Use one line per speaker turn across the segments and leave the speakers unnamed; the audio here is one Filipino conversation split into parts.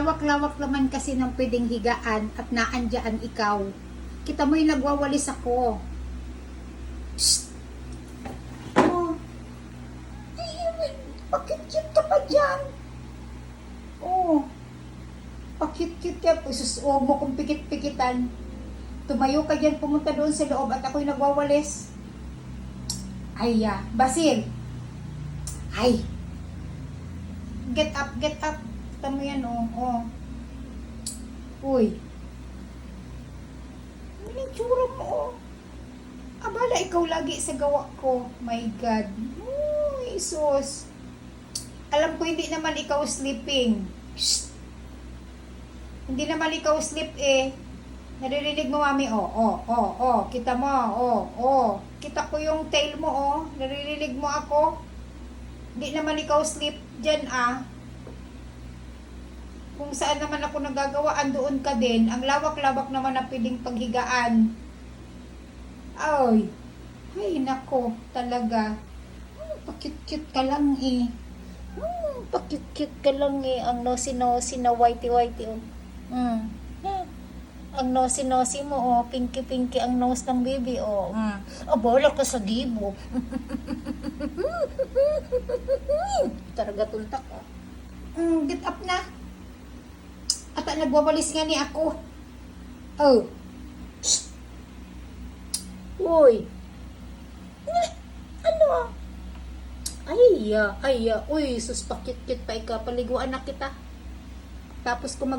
Lawak-lawak naman kasi ng pwedeng higaan at naandyan ikaw. Kita mo yung nagwawalis ako. Shhh! Oh. Ay, pakit-cute ka pa dyan. Oh. Pakit-cute ka. Huwag mo kong pikit-pikitan. Tumayo ka dyan, pumunta doon sa loob at ako'y nagwawalis. Ay, Basil. Ay. Get up, get up. Kita mo yan, oh. Uy. Ano yung tsura mo, oh. Abala, ikaw lagi sa gawa ko. My God. Uy, sus. Alam ko, hindi naman ikaw sleeping. Shh. Hindi naman ikaw sleep, eh. Naririnig mo, mami, oh. Kita mo, oh. Kita ko yung tail mo, oh. Naririnig mo ako. Hindi naman ikaw sleep dyan, ah. Kung saan naman ako nagagawaan, doon ka din. Ang lawak-lawak naman na pwedeng paghigaan. Ay, nako, talaga. Pakit-cute ka lang, eh. Pakit-cute ka lang, eh. Ang nosy-nosy na whitey-whitey, oh. Ang nosy-nosy mo, oh. Pinky-pinky ang nose ng baby, oh. Abala ka sa dibo. Talaga tuntak, oh. Get up na. At nagwawalis nga ni ako. Oh. Shh. Uy. Ano? Ay, uy, sus, pakit-kit pa ikaw. Paliguan na kita. Tapos kung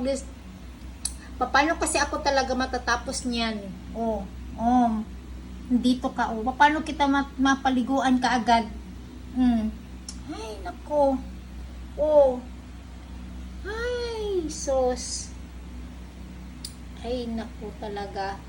paano kasi ako talaga matatapos niyan? Dito ka, oh. Paano kita mapaliguan ka agad? Ay, nako. Oh. Ay, sos. Ay, naku talaga.